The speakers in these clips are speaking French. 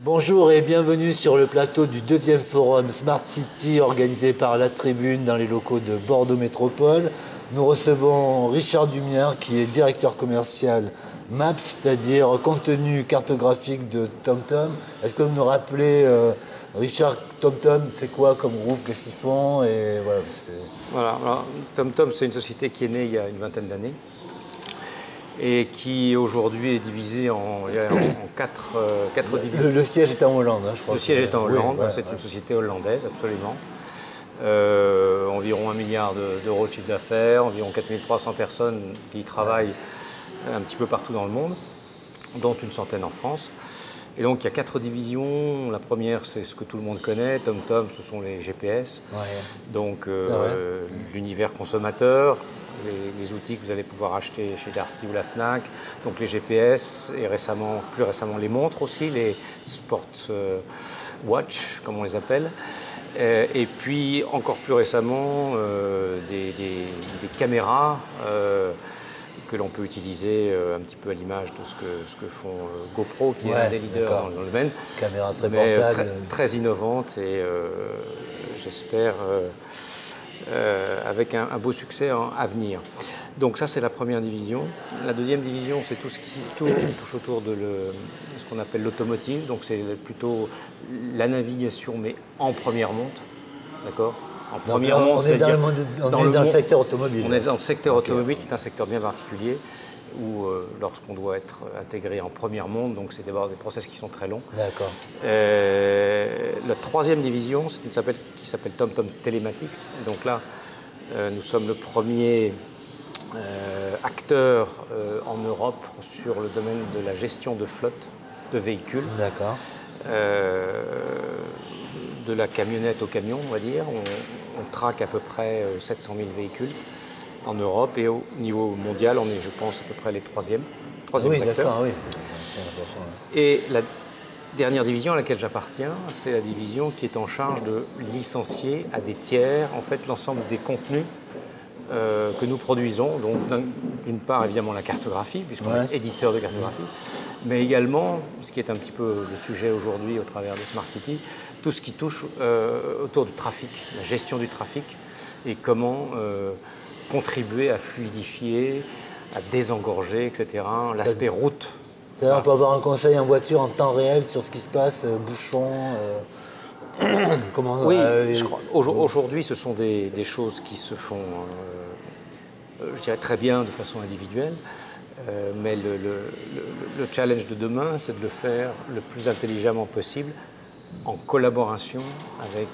Bonjour et bienvenue sur le plateau du deuxième forum Smart City organisé par La Tribune dans les locaux de Bordeaux Métropole. Nous recevons Richard Dumière qui est directeur commercial MAP, c'est-à-dire contenu cartographique de TomTom. Est-ce que vous nous rappelez, Richard, TomTom, c'est quoi comme groupe, qu'est-ce qu'ils font et Voilà, alors, TomTom, c'est une société qui est née il y a une vingtaine d'années et qui aujourd'hui est divisée en quatre divisions. Le siège est en Hollande, hein, je crois. Le siège est en Hollande, oui, c'est une société hollandaise, absolument. Environ 1 milliard d'euros de chiffre d'affaires, environ 4300 personnes qui travaillent un petit peu partout dans le monde, dont une centaine en France. Et donc il y a 4 divisions. La première, c'est ce que tout le monde connaît. TomTom, ce sont les GPS. Ouais. Donc l'univers consommateur, les outils que vous allez pouvoir acheter chez Darty ou la Fnac. Donc les GPS et plus récemment les montres aussi, les Sport Watch, comme on les appelle. Et puis encore plus récemment, des caméras que l'on peut utiliser un petit peu à l'image de ce que font GoPro, qui est un des leaders dans le domaine. Caméra très portable. Très innovante et j'espère avec un beau succès à venir. Donc ça, c'est la première division. La deuxième division, c'est tout ce qui touche autour de ce qu'on appelle l'automotive. Donc c'est plutôt la navigation, mais en première monte. D'accord ? En première monte, on est dans le secteur automobile. On est dans le secteur automobile, qui est un secteur bien particulier, où lorsqu'on doit être intégré en première monte, donc c'est d'abord des process qui sont très longs. D'accord. La troisième division, c'est une qui s'appelle TomTom Telematics. Et donc là, nous sommes le premier acteur en Europe sur le domaine de la gestion de flotte de véhicules. D'accord. De la camionnette au camion, on va dire. On traque à peu près 700 000 véhicules en Europe et au niveau mondial, on est, je pense, à peu près les troisième acteurs. Oui. Et la dernière division à laquelle j'appartiens, c'est la division qui est en charge de licencier à des tiers en fait l'ensemble des contenus que nous produisons. Donc d'une part évidemment la cartographie, puisqu'on est éditeur de cartographie, mais également, ce qui est un petit peu le sujet aujourd'hui au travers des Smart City, tout ce qui touche autour du trafic, la gestion du trafic et comment contribuer à fluidifier, à désengorger, etc. L'aspect route. C'est-à-dire on peut avoir un conseil en voiture en temps réel sur ce qui se passe, bouchons. Oui, je crois. Aujourd'hui, ce sont des choses qui se font, je dirais, très bien de façon individuelle. Mais le challenge de demain, c'est de le faire le plus intelligemment possible en collaboration avec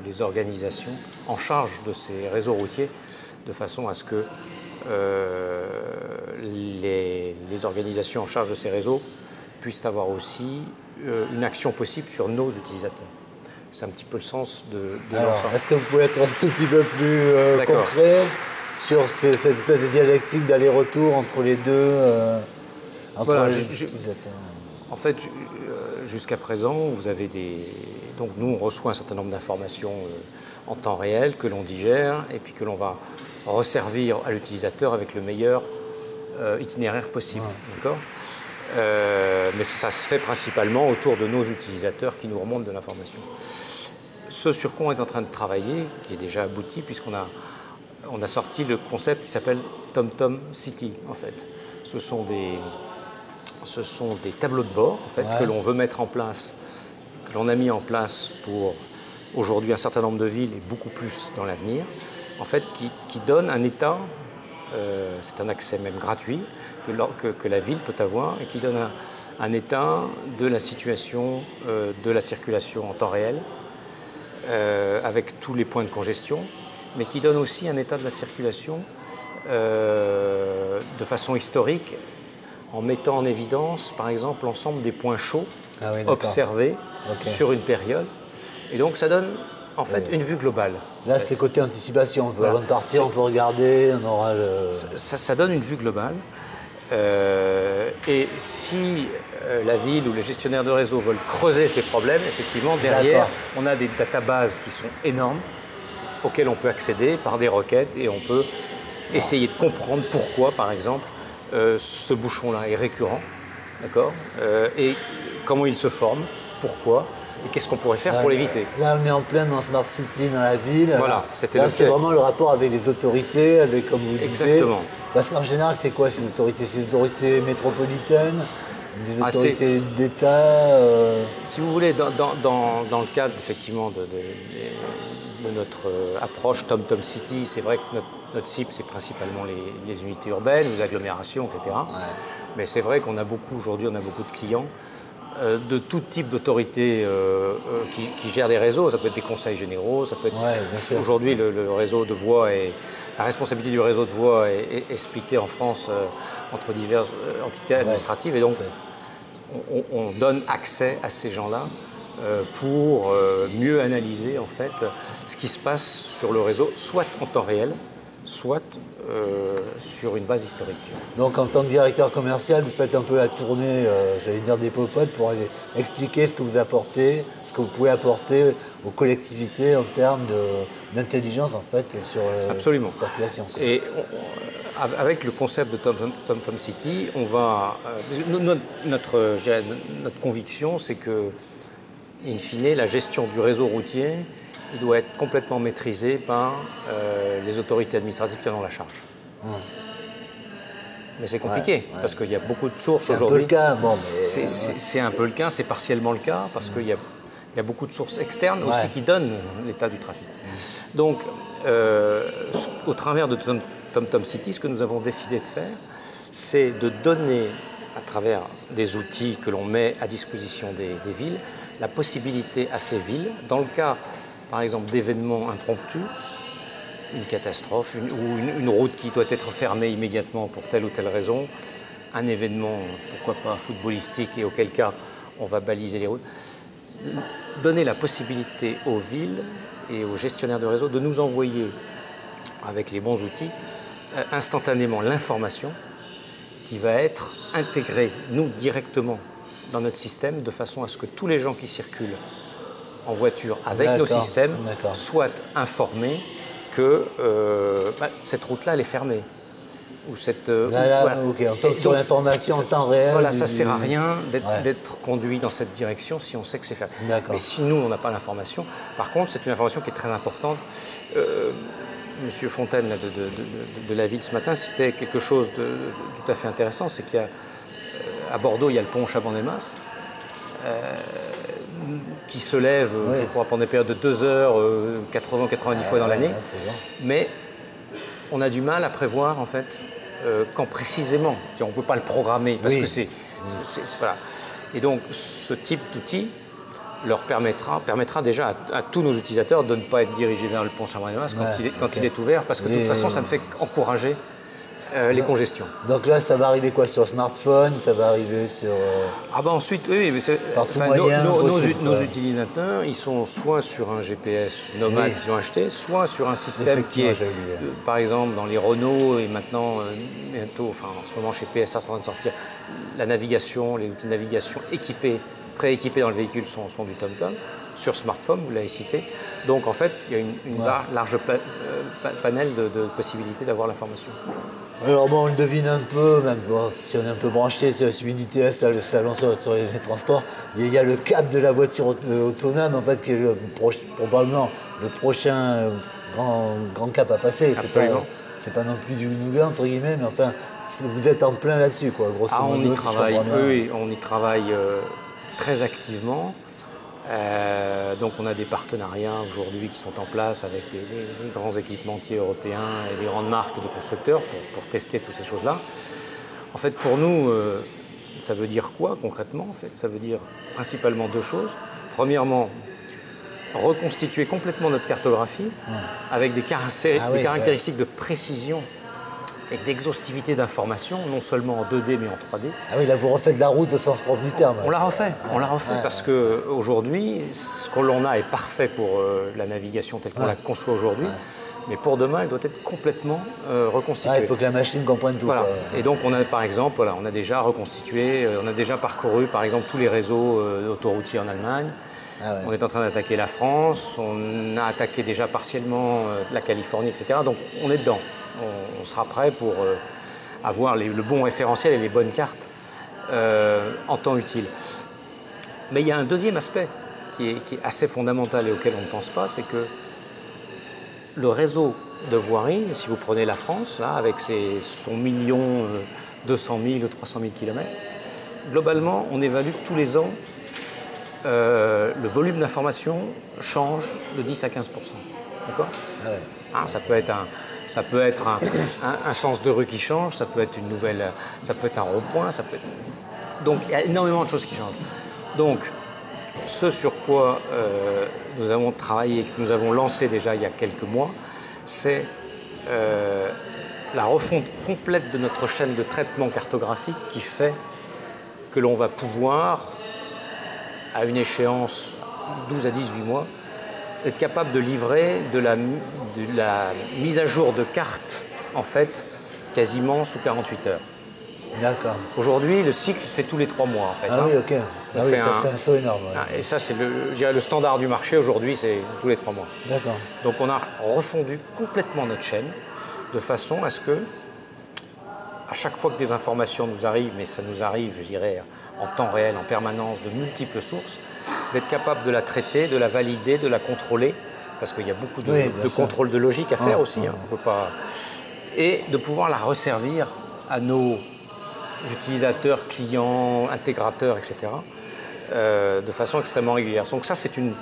les organisations en charge de ces réseaux routiers, de façon à ce que les organisations en charge de ces réseaux puissent avoir aussi une action possible sur nos utilisateurs. C'est un petit peu le sens de l'ensemble. Est-ce que vous pouvez être un tout petit peu plus concret sur cette espèce de dialectique d'aller-retour entre les deux utilisateurs? En fait, jusqu'à présent, vous avez donc nous, on reçoit un certain nombre d'informations en temps réel que l'on digère et puis que l'on va resservir à l'utilisateur avec le meilleur itinéraire possible. D'accord ? Mais ça se fait principalement autour de nos utilisateurs qui nous remontent de l'information. Ce sur quoi on est en train de travailler, qui est déjà abouti, puisqu'on a sorti le concept qui s'appelle TomTom City, en fait. Ce sont des tableaux de bord, en fait, que l'on veut mettre en place, que l'on a mis en place pour aujourd'hui un certain nombre de villes et beaucoup plus dans l'avenir, en fait, qui donne un état, c'est un accès même gratuit, que la ville peut avoir et qui donne un état de la situation de la circulation en temps réel, avec tous les points de congestion, mais qui donne aussi un état de la circulation de façon historique, en mettant en évidence, par exemple, l'ensemble des points chauds observés sur une période. Et donc, ça donne en fait une vue globale. Là, c'est côté anticipation. Avant de partir, on peut regarder, on aura ça donne une vue globale. Et si la ville ou les gestionnaires de réseau veulent creuser ces problèmes, effectivement, derrière, on a des databases qui sont énormes, auxquelles on peut accéder par des requêtes et on peut essayer de comprendre pourquoi, par exemple, ce bouchon-là est récurrent, d'accord, et comment il se forme, pourquoi et qu'est-ce qu'on pourrait faire pour l'éviter. Là, on est en plein dans Smart City, dans la ville. Voilà, c'était là, c'est vraiment le rapport avec les autorités, avec, comme vous disiez. Exactement. Parce qu'en général, c'est quoi ces autorités? C'est des autorités métropolitaines, des autorités d'État Si vous voulez, dans le cadre effectivement de notre approche TomTom City, c'est vrai que notre cible, c'est principalement les unités urbaines, les agglomérations, etc. Ouais. Mais c'est vrai qu'on a aujourd'hui, on a beaucoup de clients de tout type d'autorités qui gèrent des réseaux. Ça peut être des conseils généraux, ça peut être... Aujourd'hui, le réseau de voies la responsabilité du réseau de voies est splittée en France entre diverses entités administratives. Et donc, on donne accès à ces gens-là pour mieux analyser en fait ce qui se passe sur le réseau, soit en temps réel, soit sur une base historique. Donc en tant que directeur commercial, vous faites un peu la tournée, j'allais dire des popotes, pour aller expliquer ce que vous apportez, ce que vous pouvez apporter aux collectivités en termes d'intelligence en fait sur la circulation. Et avec le concept de TomTom City, on va... notre conviction, c'est que, in fine, la gestion du réseau routier, il doit être complètement maîtrisé par les autorités administratives qui en ont la charge. Mais c'est compliqué, parce qu'il y a beaucoup de sources aujourd'hui. C'est un peu le cas, c'est un peu le cas, c'est partiellement le cas, parce qu'il y a beaucoup de sources externes aussi qui donnent l'état du trafic. Donc, au travers de TomTom City, ce que nous avons décidé de faire, c'est de donner, à travers des outils que l'on met à disposition des villes, la possibilité à ces villes, dans le cas, par exemple, d'événements impromptus, une catastrophe ou une route qui doit être fermée immédiatement pour telle ou telle raison, un événement, pourquoi pas, footballistique et auquel cas on va baliser les routes, donner la possibilité aux villes et aux gestionnaires de réseau de nous envoyer, avec les bons outils, instantanément l'information qui va être intégrée, nous, directement, dans notre système, de façon à ce que tous les gens qui circulent en voiture avec nos systèmes soient informés que cette route-là, elle est fermée. Ou cette, on tombe sur l'information en temps réel. Voilà, ça ne sert à rien d'être conduit dans cette direction si on sait que c'est fermé. Mais si nous, on n'a pas l'information, par contre, c'est une information qui est très importante. Monsieur Fontaine de la ville ce matin citait quelque chose de tout à fait intéressant, c'est qu'à Bordeaux, il y a le pont Chaban-Delmas qui se lève, je crois, pendant des périodes de 2 heures, 80-90 fois dans l'année. Mais on a du mal à prévoir, en fait, quand précisément. On ne peut pas le programmer parce que c'est voilà. Et donc, ce type d'outil leur permettra déjà à tous nos utilisateurs de ne pas être dirigés vers le pont Chaban-Delmas quand il est ouvert, parce que de toute façon, ça ne fait qu'encourager les congestions. Donc là, ça va arriver quoi? Sur smartphone? Ça va arriver sur... ensuite, oui, mais nos utilisateurs, ils sont soit sur un GPS nomade qu'ils ont acheté, soit sur un système qui est, par exemple, dans les Renault, et maintenant, bientôt, en ce moment, chez PSA, c'est en train de sortir, la navigation, les outils de navigation prééquipés dans le véhicule sont du TomTom. Sur smartphone, vous l'avez cité. Donc, en fait, il y a une large panel de possibilités d'avoir l'information. Alors bon, on le devine un peu, même si on est un peu branché sur une ITS, le salon sur les transports, il y a le cap de la voiture autonome, en fait, qui est probablement le prochain grand cap à passer. C'est pas non plus du nougat, entre guillemets, mais enfin, vous êtes en plein là-dessus, quoi, grosso modo. On y travaille très activement. Donc on a des partenariats aujourd'hui qui sont en place avec des grands équipementiers européens et des grandes marques de constructeurs pour tester toutes ces choses-là. En fait, pour nous, ça veut dire quoi concrètement? En fait, ça veut dire principalement 2 choses. Premièrement, reconstituer complètement notre cartographie avec des caractéristiques de précision et d'exhaustivité d'information, non seulement en 2D mais en 3D. Ah oui, là vous refaites la route au sens propre du terme. On la refait, parce qu'aujourd'hui, ce que l'on a est parfait pour la navigation telle qu'on la conçoit aujourd'hui, mais pour demain, elle doit être complètement reconstituée. Il faut que la machine comprenne tout. Voilà. Et donc on a par exemple, on a déjà reconstitué, on a déjà parcouru par exemple tous les réseaux autoroutiers en Allemagne. On est en train d'attaquer la France, on a attaqué déjà partiellement la Californie, etc. Donc on est dedans. On sera prêt pour avoir le bon référentiel et les bonnes cartes en temps utile. Mais il y a un deuxième aspect qui est assez fondamental et auquel on ne pense pas, c'est que le réseau de voirie, si vous prenez la France, là, avec son 1 200 000 ou 300 000 km, globalement, on évalue que tous les ans, le volume d'information change de 10 à 15 %. D'accord ? Ah ouais. Ça peut être un sens de rue qui change, ça peut être ça peut être un rond-point, donc il y a énormément de choses qui changent. Donc, ce sur quoi nous avons travaillé, que nous avons lancé déjà il y a quelques mois, c'est la refonte complète de notre chaîne de traitement cartographique qui fait que l'on va pouvoir, à une échéance 12 à 18 mois, être capable de livrer de la mise à jour de cartes, en fait, quasiment sous 48 heures. D'accord. Aujourd'hui, le cycle, c'est tous les 3 mois, en fait. Ah oui, ok. Ça fait un saut énorme. Ouais. Et ça, c'est le standard du marché aujourd'hui, c'est tous les 3 mois. D'accord. Donc on a refondu complètement notre chaîne de façon à ce que, à chaque fois que des informations nous arrivent, mais ça nous arrive, je dirais, en temps réel, en permanence, de multiples sources, d'être capable de la traiter, de la valider, de la contrôler, parce qu'il y a beaucoup de contrôle de logique à faire aussi. On peut pas... Et de pouvoir la resservir à nos utilisateurs, clients, intégrateurs, etc., de façon extrêmement régulière. Donc ça, c'est une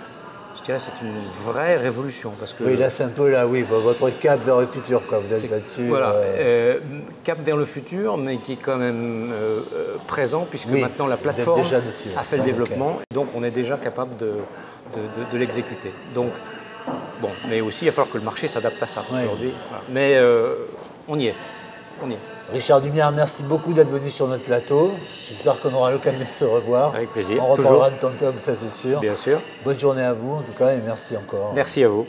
vraie révolution. Parce que oui, là, c'est un peu votre cap vers le futur, quoi. Vous êtes là-dessus. Voilà, cap vers le futur, mais qui est quand même présent, puisque maintenant la plateforme a fait le développement, okay. Donc on est déjà capable de l'exécuter. Donc, bon, mais aussi, il va falloir que le marché s'adapte à ça, parce qu'aujourd'hui, voilà. Mais on y est. Richard Dumière, merci beaucoup d'être venu sur notre plateau. J'espère qu'on aura l'occasion de se revoir. Avec plaisir. On reparlera de TomTom, ça c'est sûr. Bien sûr. Bonne journée à vous en tout cas et merci encore. Merci à vous.